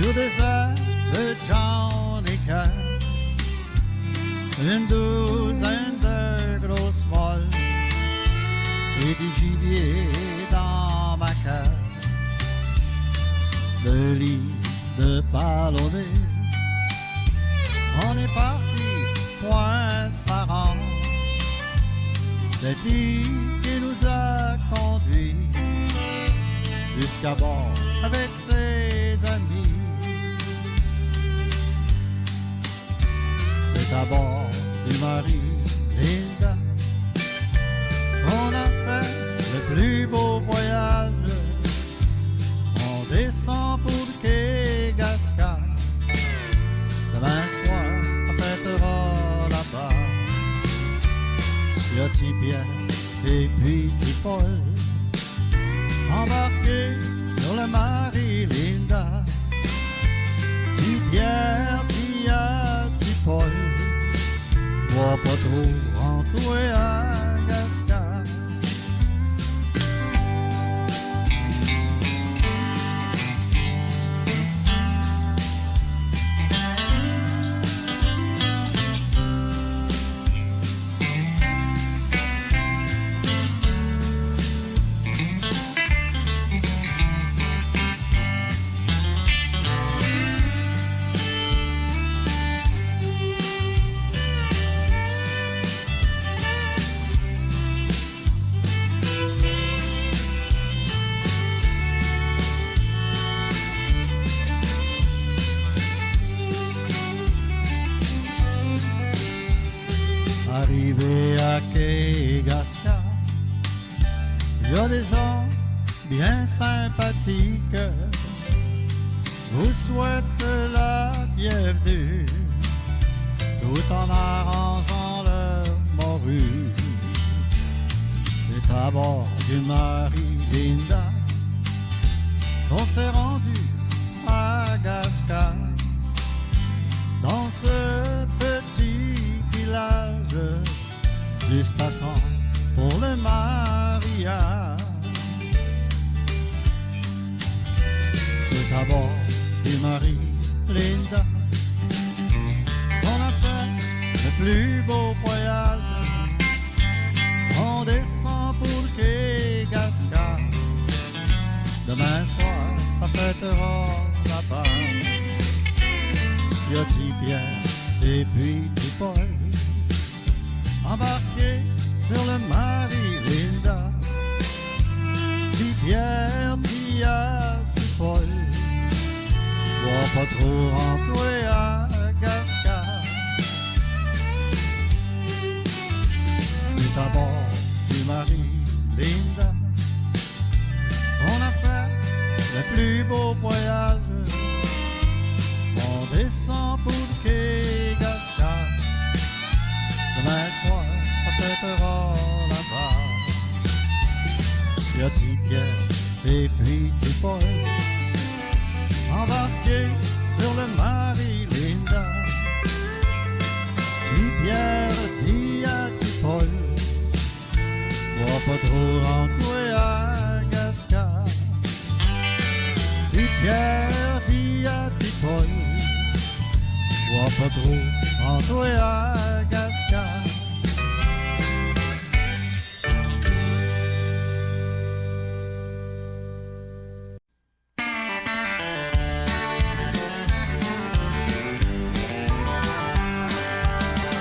sur des airs de Johnny Cash, une douzaine de grosses molles et du gibier dans ma cage, le lit de ballonné. On est parti point par an, c'est il qui nous a conduits jusqu'à bord avec ses amis. C'est à bord du Marie-Linda qu'on a fait le plus beau voyage. On descend pour le quai Gascard. Demain soir, ça fêtera là-bas. Y'a petit Pierre et puis petit Paul embarqués sur le Marie-Linda. Petit Pierre, petit Paul, bois pas trop entouré à Gascard. Arrivé à quai Gascard, il y a des gens bien sympathiques, vous souhaitent la bienvenue, tout en arrangeant leur morue. C'est à bord du Marie-Linda qu'on s'est rendu à Gascard, dans ce petit village, juste à temps pour le mariage. C'est à bord du Marie-Linda qu'on a fait le plus beau voyage. On descend pour le quai Gascard. Demain soir, ça fêtera là-bas. Y'a petit Pierre et puis petit Paul embarqués sur le Marie-Linda. Petit Pierre, petit Paul, bois pas trop entouré à Gascard. C'est à bord du Marie-Linda on a fait le plus beau voyage. On descend pour le quai Gascard. Demain soir, ça fêtera là-bas. Y'a petit Pierre et puis petit Paul embarqués sur le Marie-Linda. Petit Pierre dit à petit Paul, bois pas trop entouré à Gascard. Petit Pierre dit à petit Paul, bois pas trop entouré à Gascard.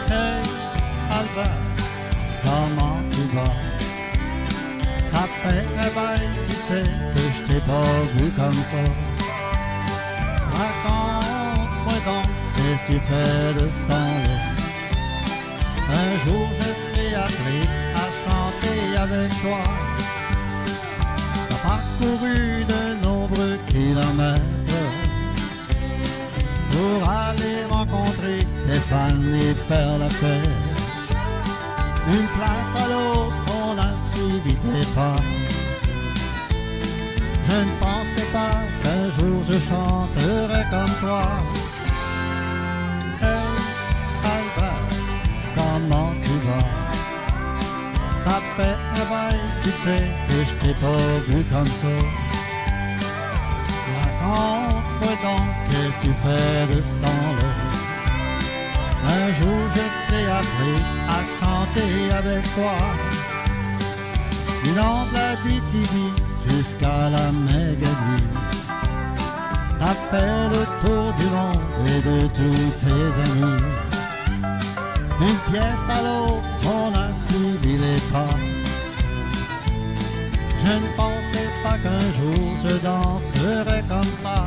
Hey Albert, comment tu vas? Ça fait un bail, tu sais que je t'ai pas vu comme ça. Raconte-moi donc, qu'est-ce que tu fais de ce temps-là? Un jour je serai appelé à chanter avec toi. T'as parcouru de nombreux kilomètres pour aller rencontrer tes fans et faire la fête. Une place à l'autre, on a suivi tes pas. Je ne pensais pas qu'un jour je chanterais comme toi. Hey Albert, comment tu vas? Ça fait un bail, tu sais que je t'ai pas vu comme ça. Raconte-moi donc, de ce temps-là. Un jour je serai appelé à chanter avec toi. Du nom de la BTV jusqu'à la Mégadie. T'as fait le tour du monde et de tous tes amis. D'une pièce à l'autre, on a suivi les pas. Je ne pensais pas qu'un jour je danserais comme ça.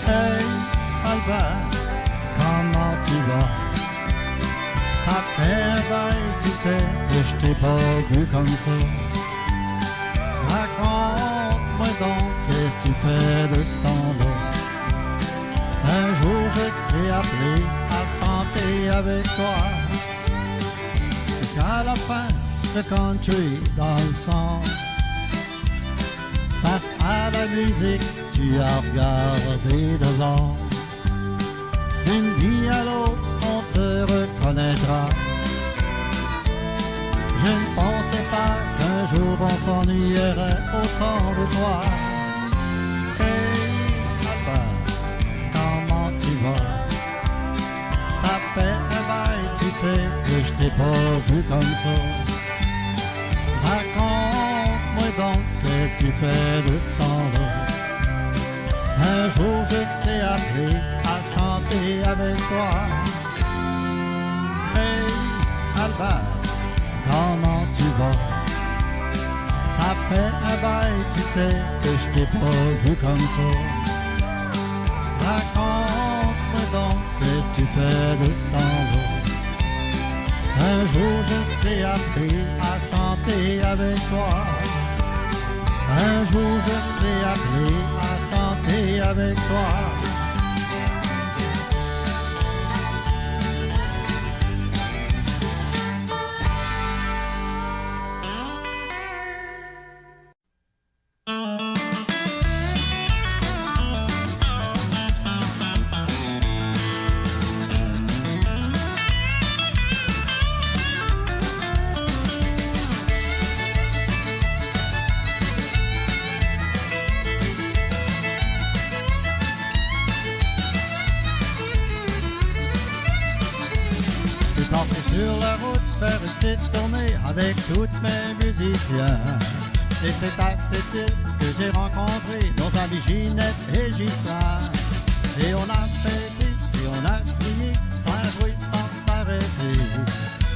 Hey, Albert, comment tu vas? Ça fait un bail, tu sais, que je t'ai pas vu comme ça. Raconte-moi donc, qu'est-ce que tu fais de ce temps-là? Un jour, je serai appelé à chanter avec toi. Jusqu'à la fin, le country dans le sang. Face à la musique, tu as regardé devant. D'une vie à l'autre, on te reconnaîtra. Je ne pensais pas qu'un jour on s'ennuierait autant de toi. Hey, Albert, comment tu vas? Ça fait un bail, tu sais, que je t'ai pas vu comme ça. Raconte-moi donc, qu'est-ce que tu fais de ce temps-là? Un jour je serai appelé à chanter avec toi. Hey, Albert, comment tu vas? Ça fait un bail, tu sais, que je t'ai pas vu comme ça. Raconte-moi donc, qu'est-ce que tu fais de ce temps-là? Un jour je serai appelé à chanter avec toi. Un jour je serai appelé à chanter avec toi. Sur la route, faire une petite tournée avec tous mes musiciens. Et c'est à cette île que j'ai rencontré nos amis Ginette et Ghislain. Et on a fêté et on a swingé, sans jouer, sans s'arrêter.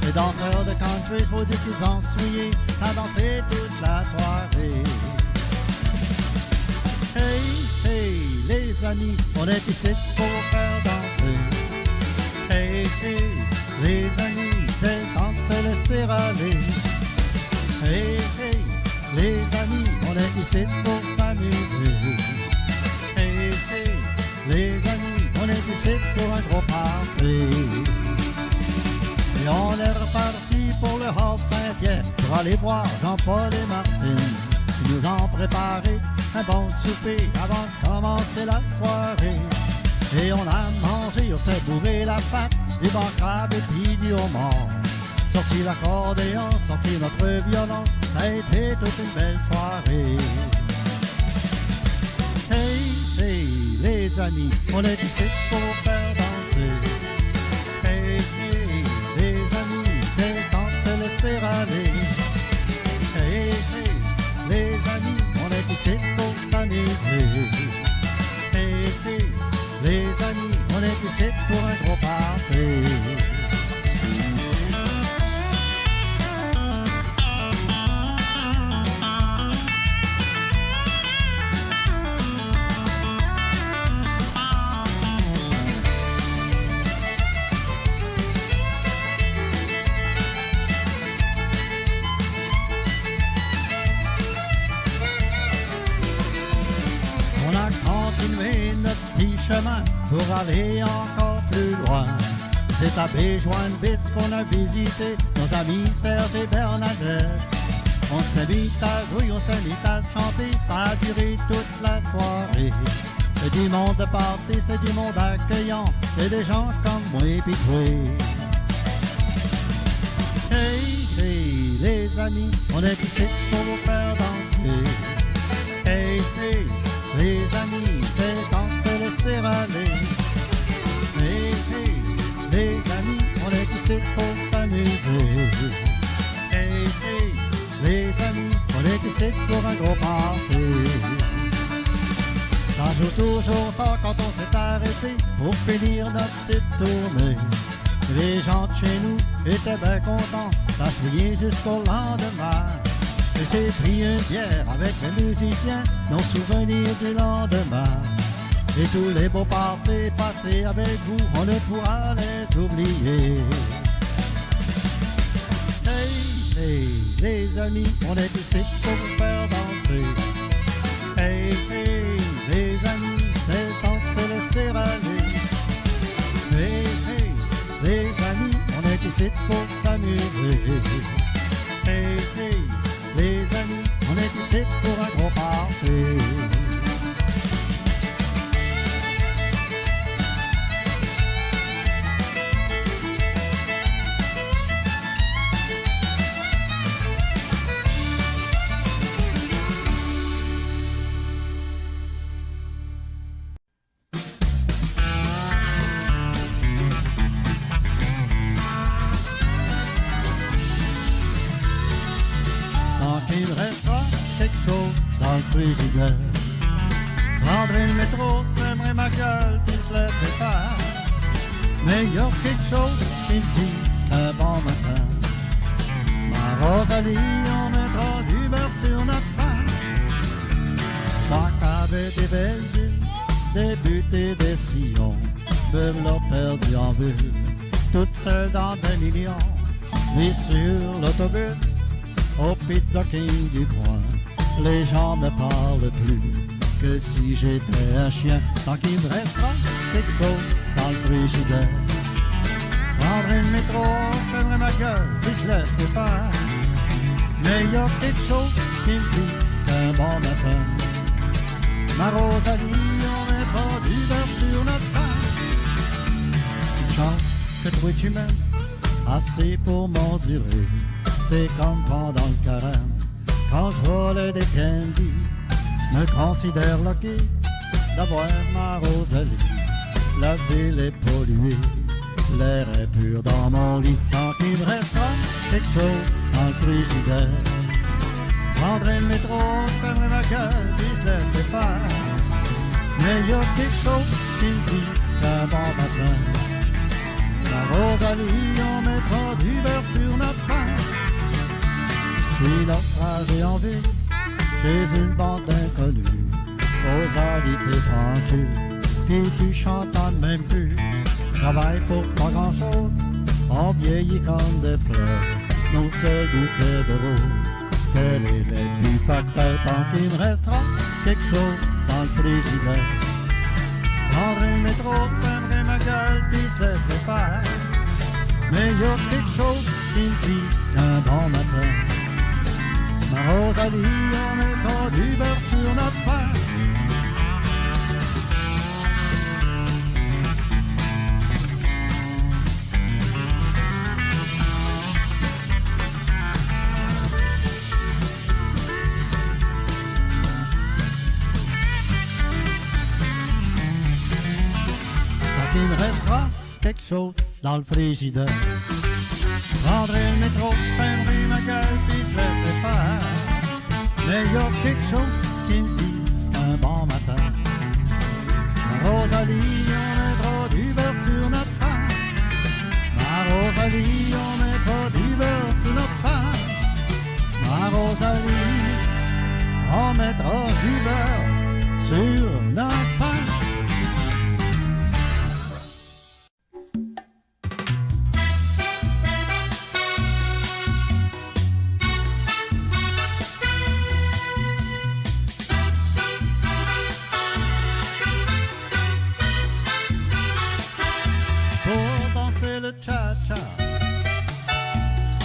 Les danseurs de country, faut dire qu'ils ont swingé, à danser toute la soirée. Hey, hey, les amis, on est ici pour faire danser. Hey, hey, les amis, c'est le temps de se laisser aller. Hey, hey, les amis, on est ici pour s'amuser. Hey, hey, les amis, on est ici pour un gros party. Et on est reparti pour le hall Saint-Pierre pour aller voir Jean-Paul et Martine qui nous ont préparé un bon souper avant de commencer la soirée. Et on a mangé, on s'est bourré la patte, des bancs crabes et puis du homard. Sorti l'accordéon, sorti notre violon, ça a été toute une belle soirée. Hey, hey, les amis, on est ici pour faire danser. Hey, hey, les amis, c'est le temps de se laisser aller. Hey, hey, les amis, on est ici pour s'amuser. Hey, hey, les amis, on est ici pour un gros party. On a continué notre petit chemin pour aller encore plus loin. C'est à Béjoin-de-Bits qu'on a visité nos amis Serge et Bernadette. On s'est mis à jouer, on s'est mis à chanter, ça a duré toute la soirée. C'est du monde de party, c'est du monde accueillant, c'est des gens comme moi et puis toi. Hey, hey, les amis, on est ici pour vous faire danser. Hey, hey, les amis, c'est le temps de se laisser aller. Hey, hey, les amis, on est ici pour s'amuser. Hey, hey, les amis, on est ici pour un gros party. Ça joue toujours tard quand on s'est arrêté pour finir notre petite tournée. Les gens de chez nous étaient bien contents, ça se veillait jusqu'au lendemain. Et j'ai pris une bière avec les musiciens, nos souvenirs du lendemain. Et tous les beaux parties passés avec vous, on ne pourra les oublier. Hey, hey, les amis, on est ici pour vous faire danser. Hey, hey, les amis, c'est le temps de se laisser aller. Hey, hey, les amis, on est ici pour s'amuser. Hey, hey, les amis, on est ici pour un gros party. Il me restera quelque chose dans le frigidaire. Prendrai le métro, fermerai ma gueule, puis je laisserai faire. Mais il y a quelque chose qui me dit un bon matin. Ma Rosalie, on mettra du beurre sur notre pain. Moi qu'avec des belles îles, des buttes et des sillons, me l'a perdu en ville, toute seule dans des millions. Mais sur l'autobus, au Pizza King du coin, les gens me parlent plus que si j'étais un chien. Tant qu'il me restera quelque chose dans le frigidaire, prendrai le métro, fermerai ma gueule, puis je laisserai faire. Mais il y a quelque chose qui me dit qu'un bon matin, ma Rosalie, on mettra du beurre sur notre pain. Une chance que toi tu m'aimes assez pour m'endurer. C'est comme pendant le carême, quand je volais des candies, me considère lucky d'avoir ma Rosalie. La ville est polluée, l'air est pur dans mon lit. Tant qu'il me restera quelque chose dans le frigidaire, prendrai le métro, fermerai ma gueule, puis je laisserai faire. Mais il y a quelque chose qui me dit qu'un bon matin, ma Rosalie, on mettra du beurre sur notre pain. Je suis naufragé en ville, chez une bande d'inconnus, aux habités tranquilles, puis tu chantes même plus. Travaille pour pas grand chose, on vieillit comme des fleurs, nos seuls bouquets de roses, c'est les lettres du facteur. Tant qu'il me restera quelque chose dans le frigidaire, prendrai le métro, fermerai ma gueule, puis je laisserai faire. Mais il y a quelque chose qui me dit qu'un bon matin, ma Rosalie, on mettra du beurre sur notre pain. Quand il me restera quelque chose dans le frigidaire, prendrai le métro, fermerai ma gueule, puis je laisserai faire. Mais il y a quelque chose qui me dit un bon matin, ma Rosalie, on mettra du beurre sur notre pain. Ma Rosalie, on mettra du beurre sur notre pain. Ma Rosalie, on mettra du beurre sur notre pain.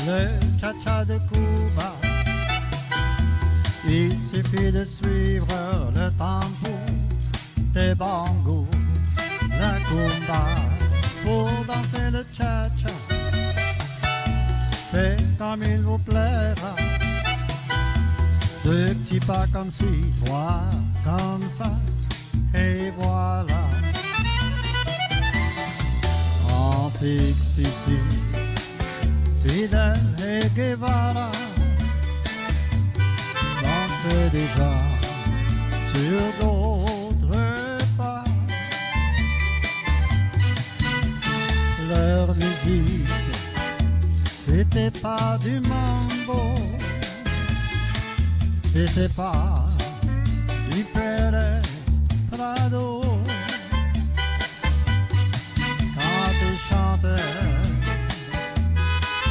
Le cha-cha de Cuba, Il suffit de suivre le tempo des bongos, la comba, pour danser le cha-cha. Faites comme il vous plaira, deux petits pas comme ci, trois comme ça, et voilà. En fixe ici, Fidel et Guevara dansaient déjà sur d'autres pas. Leur musique, c'était pas du mambo, c'était pas du Pérez Prado. Quand ils chantaient,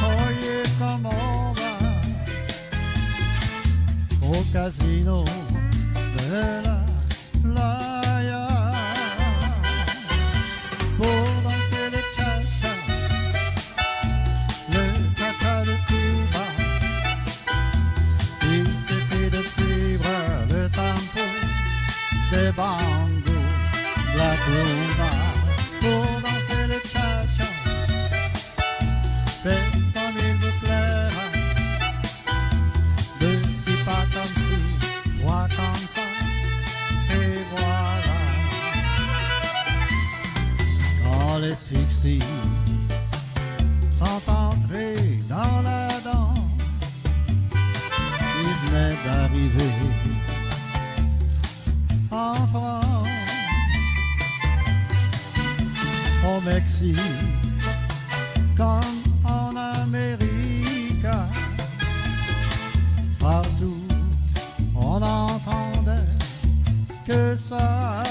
voyez comme on va au casino de la playa pour danser le cha-cha, le cha-cha de Cuba. Il suffit de suivre le tempo des bongos, la rumba, pour danser le cha-cha. Faites comme il vous plaira, deux petits pas comme ci, trois comme ça, et voilà. Quand les 60s sont entrés dans la danse, ils venaient d'arriver en France, au Mexique, comme en Amérique. Partout on n'entendait que ça.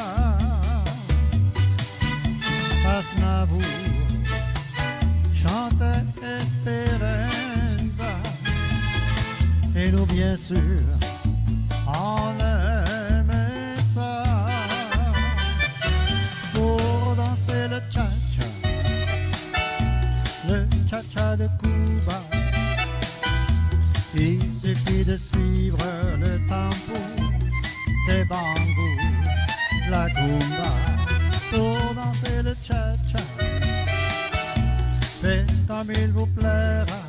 Aznavour chantait Esperanza, et nous bien sûr on aimait ça. Pour danser le cha-cha, le cha-cha de Cuba, il suffit de suivre le tempo des bongos, la rumba, pour danser le cha-cha. Faites comme il vous plaira,